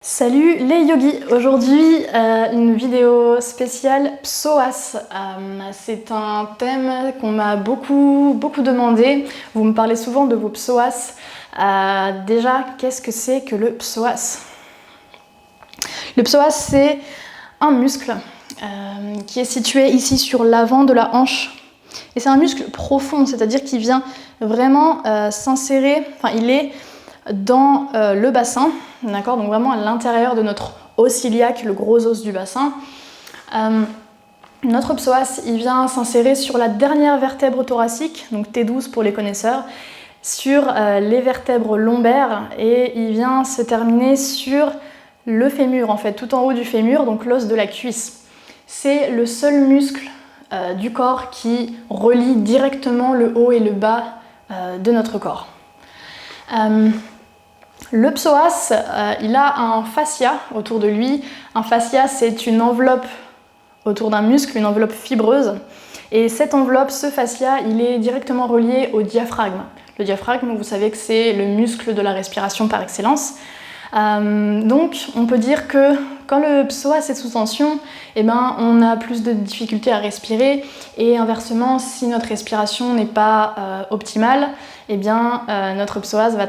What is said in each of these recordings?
Salut les yogis, aujourd'hui une vidéo spéciale psoas. C'est un thème qu'on m'a beaucoup demandé. Vous me parlez souvent de vos psoas. Déjà, qu'est-ce que c'est que le psoas? Le psoas, c'est un muscle qui est situé ici sur l'avant de la hanche. Et c'est un muscle profond, c'est-à-dire qu'il vient vraiment s'insérer, enfin il est dans le bassin, d'accord, donc vraiment à l'intérieur de notre os iliaque, le gros os du bassin. Notre psoas, il vient s'insérer sur la dernière vertèbre thoracique, donc T12 pour les connaisseurs, sur les vertèbres lombaires, et il vient se terminer sur le fémur, en fait, tout en haut du fémur, donc l'os de la cuisse. C'est le seul muscle du corps qui relie directement le haut et le bas de notre corps. Le psoas, il a un fascia autour de lui. Un fascia, c'est une enveloppe autour d'un muscle, une enveloppe fibreuse. Et cette enveloppe, ce fascia, il est directement relié au diaphragme. Le diaphragme, vous savez que c'est le muscle de la respiration par excellence. Donc, on peut dire que quand le psoas est sous tension, eh ben, on a plus de difficultés à respirer. Et inversement, si notre respiration n'est pas optimale, eh bien, notre psoas va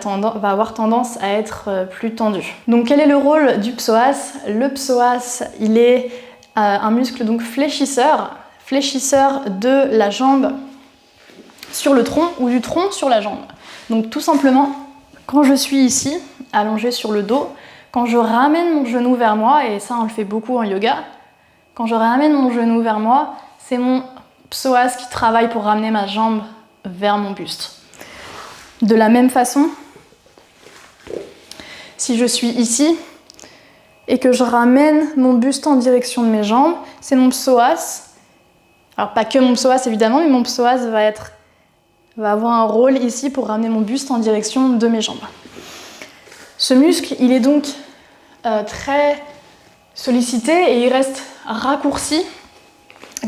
avoir tendance à être plus tendu. Donc quel est le rôle du psoas? Le psoas, il est un muscle donc fléchisseur de la jambe sur le tronc ou du tronc sur la jambe. Donc tout simplement, quand je suis ici, allongée sur le dos, quand je ramène mon genou vers moi, et ça on le fait beaucoup en yoga, quand je ramène mon genou vers moi, c'est mon psoas qui travaille pour ramener ma jambe vers mon buste. De la même façon, si je suis ici et que je ramène mon buste en direction de mes jambes, c'est mon psoas. Alors pas que mon psoas évidemment, mais mon psoas va avoir un rôle ici pour ramener mon buste en direction de mes jambes. Ce muscle, il est donc très sollicité et il reste raccourci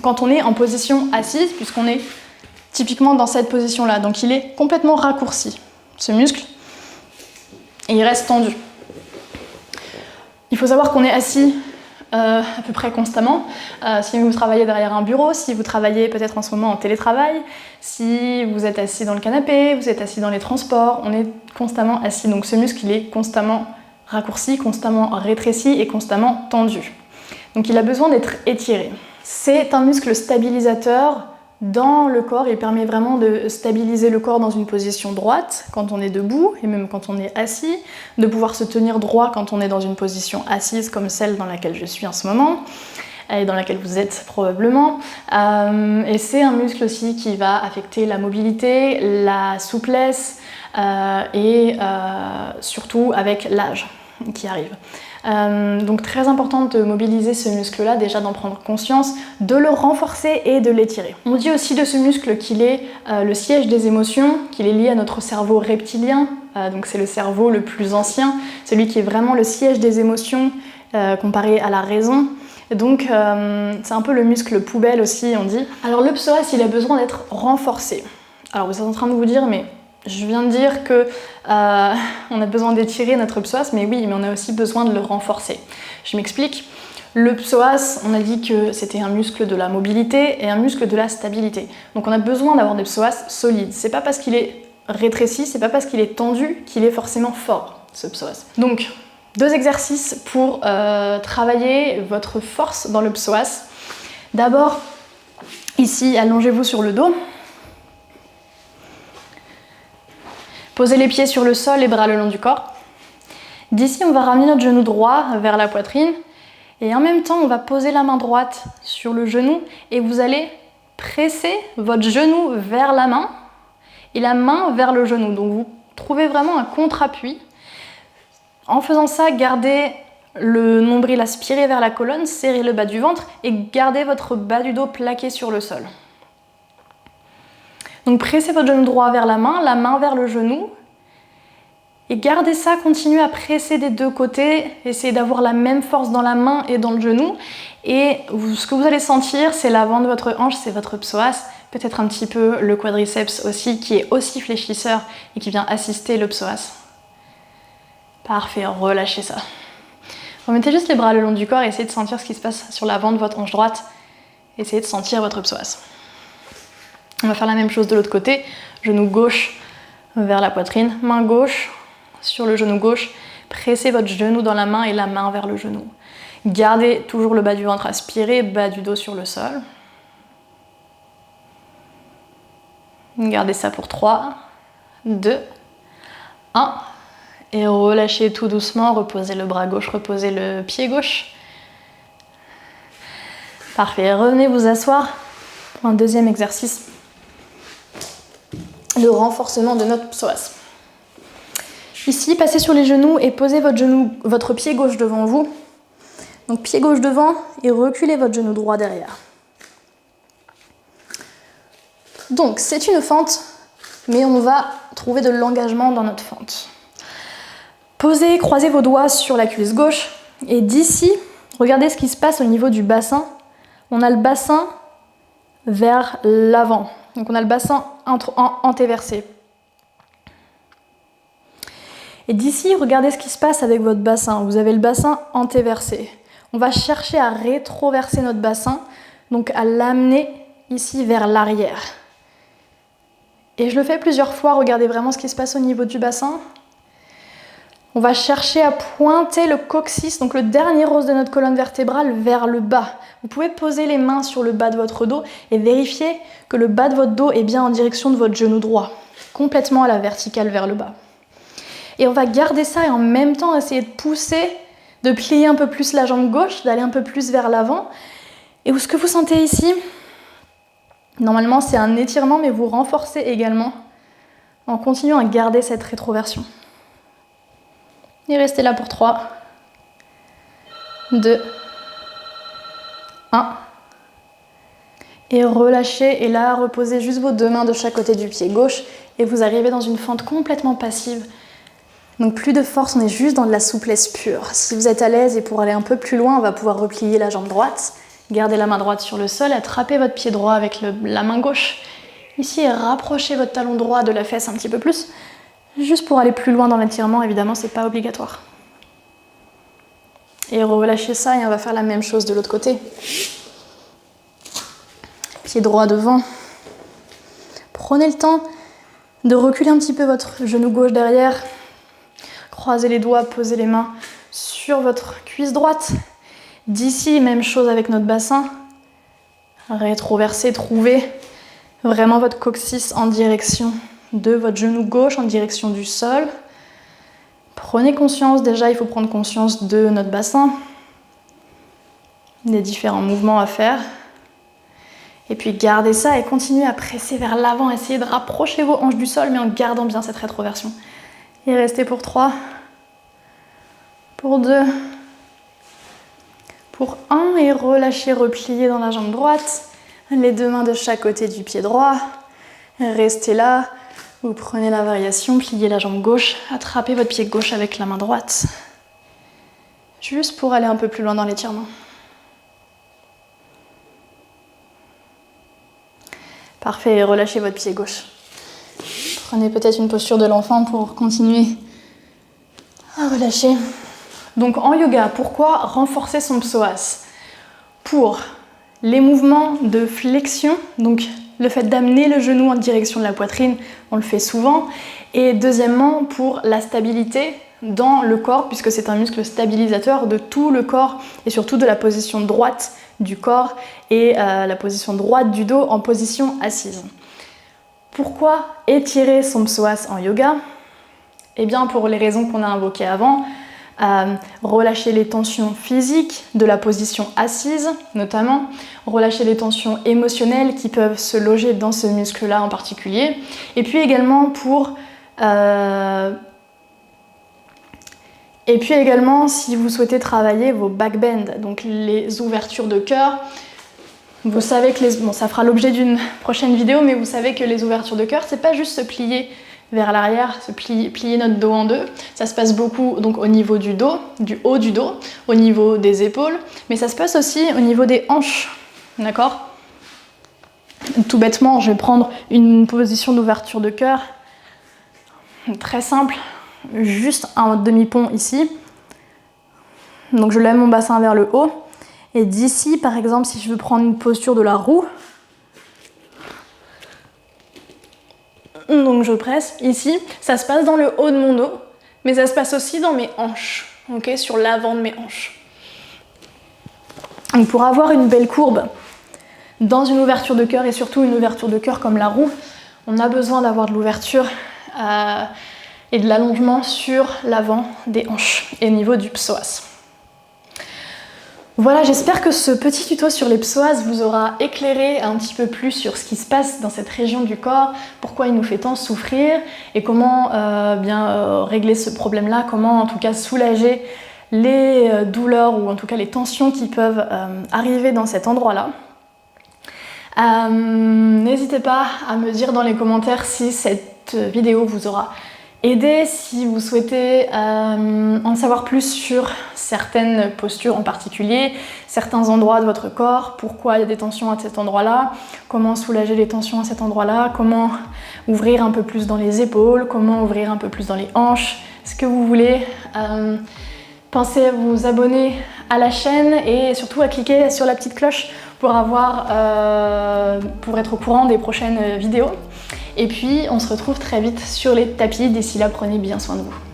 quand on est en position assise, puisqu'on est typiquement dans cette position-là. Donc il est complètement raccourci, ce muscle, et il reste tendu. Il faut savoir qu'on est assis à peu près constamment. Si vous travaillez derrière un bureau, si vous travaillez peut-être en ce moment en télétravail, si vous êtes assis dans le canapé, vous êtes assis dans les transports, on est constamment assis. Donc ce muscle, il est constamment raccourci, constamment rétréci et constamment tendu. Donc il a besoin d'être étiré. C'est un muscle stabilisateur dans le corps, il permet vraiment de stabiliser le corps dans une position droite quand on est debout et même quand on est assis, de pouvoir se tenir droit quand on est dans une position assise comme celle dans laquelle je suis en ce moment et dans laquelle vous êtes probablement. Et c'est un muscle aussi qui va affecter la mobilité, la souplesse et surtout avec l'âge qui arrive. Donc très important de mobiliser ce muscle-là, déjà d'en prendre conscience, de le renforcer et de l'étirer. On dit aussi de ce muscle qu'il est le siège des émotions, qu'il est lié à notre cerveau reptilien, donc c'est le cerveau le plus ancien, celui qui est vraiment le siège des émotions comparé à la raison. Et donc c'est un peu le muscle poubelle aussi, on dit. Alors le psoas, il a besoin d'être renforcé. Alors vous êtes en train de vous dire, mais je viens de dire que on a besoin d'étirer notre psoas, mais oui, mais on a aussi besoin de le renforcer. Je m'explique. Le psoas, on a dit que c'était un muscle de la mobilité et un muscle de la stabilité. Donc on a besoin d'avoir des psoas solides. C'est pas parce qu'il est rétréci, c'est pas parce qu'il est tendu qu'il est forcément fort, ce psoas. Donc, 2 exercices pour travailler votre force dans le psoas. D'abord, ici, allongez-vous sur le dos. Posez les pieds sur le sol, les bras le long du corps. D'ici, on va ramener notre genou droit vers la poitrine. Et en même temps, on va poser la main droite sur le genou et vous allez presser votre genou vers la main et la main vers le genou. Donc vous trouvez vraiment un contre-appui. En faisant ça, gardez le nombril aspiré vers la colonne, serrez le bas du ventre et gardez votre bas du dos plaqué sur le sol. Donc pressez votre genou droit vers la main vers le genou. Et gardez ça, continuez à presser des deux côtés, essayez d'avoir la même force dans la main et dans le genou. Et ce que vous allez sentir, c'est l'avant de votre hanche, c'est votre psoas, peut-être un petit peu le quadriceps aussi, qui est aussi fléchisseur et qui vient assister le psoas. Parfait, relâchez ça. Remettez juste les bras le long du corps et essayez de sentir ce qui se passe sur l'avant de votre hanche droite. Essayez de sentir votre psoas. On va faire la même chose de l'autre côté. Genou gauche vers la poitrine, main gauche sur le genou gauche. Pressez votre genou dans la main et la main vers le genou. Gardez toujours le bas du ventre aspiré, bas du dos sur le sol. Gardez ça pour 3, 2, 1. Et relâchez tout doucement, reposez le bras gauche, reposez le pied gauche. Parfait, revenez vous asseoir pour un deuxième exercice de renforcement de notre psoas. Ici, passez sur les genoux et posez votre pied gauche devant vous. Donc pied gauche devant et reculez votre genou droit derrière. Donc c'est une fente, mais on va trouver de l'engagement dans notre fente. Posez, croisez vos doigts sur la cuisse gauche et d'ici, regardez ce qui se passe au niveau du bassin. On a le bassin vers l'avant. Donc on a le bassin antéversé. Et d'ici, regardez ce qui se passe avec votre bassin. Vous avez le bassin antéversé. On va chercher à rétroverser notre bassin, donc à l'amener ici vers l'arrière. Et je le fais plusieurs fois, regardez vraiment ce qui se passe au niveau du bassin. On va chercher à pointer le coccyx, donc le dernier os de notre colonne vertébrale, vers le bas. Vous pouvez poser les mains sur le bas de votre dos et vérifier que le bas de votre dos est bien en direction de votre genou droit, complètement à la verticale vers le bas. Et on va garder ça et en même temps essayer de pousser, de plier un peu plus la jambe gauche, d'aller un peu plus vers l'avant. Et ce que vous sentez ici, normalement c'est un étirement, mais vous renforcez également en continuant à garder cette rétroversion. Et restez là pour 3, 2, 1. Et relâchez, et là, reposez juste vos deux mains de chaque côté du pied gauche et vous arrivez dans une fente complètement passive. Donc plus de force, on est juste dans de la souplesse pure. Si vous êtes à l'aise et pour aller un peu plus loin, on va pouvoir replier la jambe droite, garder la main droite sur le sol, attraper votre pied droit avec la main gauche ici et rapprochez votre talon droit de la fesse un petit peu plus. Juste pour aller plus loin dans l'étirement, évidemment, c'est pas obligatoire. Et relâchez ça et on va faire la même chose de l'autre côté. Pied droit devant. Prenez le temps de reculer un petit peu votre genou gauche derrière. Croisez les doigts, posez les mains sur votre cuisse droite. D'ici, même chose avec notre bassin. Rétroversez, trouvez vraiment votre coccyx en direction de votre genou gauche, en direction du sol. Prenez conscience, déjà il faut prendre conscience de notre bassin, des différents mouvements à faire. Et puis gardez ça et continuez à presser vers l'avant, essayez de rapprocher vos hanches du sol mais en gardant bien cette rétroversion. Et restez pour 3, pour 2, pour 1 et relâchez, repliez dans la jambe droite, les deux mains de chaque côté du pied droit. Restez là, vous prenez la variation, pliez la jambe gauche, attrapez votre pied gauche avec la main droite, juste pour aller un peu plus loin dans l'étirement. Parfait, relâchez votre pied gauche. Prenez peut-être une posture de l'enfant pour continuer à relâcher. Donc en yoga, pourquoi renforcer son psoas? Pour les mouvements de flexion, donc le fait d'amener le genou en direction de la poitrine, on le fait souvent. Et deuxièmement, pour la stabilité dans le corps, puisque c'est un muscle stabilisateur de tout le corps et surtout de la position droite du corps et la position droite du dos en position assise. Pourquoi étirer son psoas en yoga? Eh bien pour les raisons qu'on a invoquées avant, relâcher les tensions physiques de la position assise notamment, relâcher les tensions émotionnelles qui peuvent se loger dans ce muscle-là en particulier, et puis également si vous souhaitez travailler vos back bends, donc les ouvertures de cœur. Vous savez que ça fera l'objet d'une prochaine vidéo, mais vous savez que les ouvertures de cœur, c'est pas juste se plier vers l'arrière, plier notre dos en deux. Ça se passe beaucoup donc au niveau du dos, du haut du dos, au niveau des épaules, mais ça se passe aussi au niveau des hanches, d'accord? Tout bêtement, je vais prendre une position d'ouverture de cœur, très simple, juste un demi-pont ici. Donc je lève mon bassin vers le haut. Et d'ici, par exemple, si je veux prendre une posture de la roue, donc je presse ici, ça se passe dans le haut de mon dos, mais ça se passe aussi dans mes hanches, okay, sur l'avant de mes hanches. Donc pour avoir une belle courbe dans une ouverture de cœur, et surtout une ouverture de cœur comme la roue, on a besoin d'avoir de l'ouverture et de l'allongement sur l'avant des hanches et au niveau du psoas. Voilà, j'espère que ce petit tuto sur les psoas vous aura éclairé un petit peu plus sur ce qui se passe dans cette région du corps, pourquoi il nous fait tant souffrir et comment régler ce problème-là, comment en tout cas soulager les douleurs ou en tout cas les tensions qui peuvent arriver dans cet endroit-là. N'hésitez pas à me dire dans les commentaires si cette vidéo vous aura aidé, si vous souhaitez en savoir plus sur certaines postures en particulier, certains endroits de votre corps, pourquoi il y a des tensions à cet endroit-là, comment soulager les tensions à cet endroit-là, comment ouvrir un peu plus dans les épaules, comment ouvrir un peu plus dans les hanches, ce que vous voulez. Pensez à vous abonner à la chaîne et surtout à cliquer sur la petite cloche pour être au courant des prochaines vidéos. Et puis on se retrouve très vite sur les tapis. D'ici là, prenez bien soin de vous.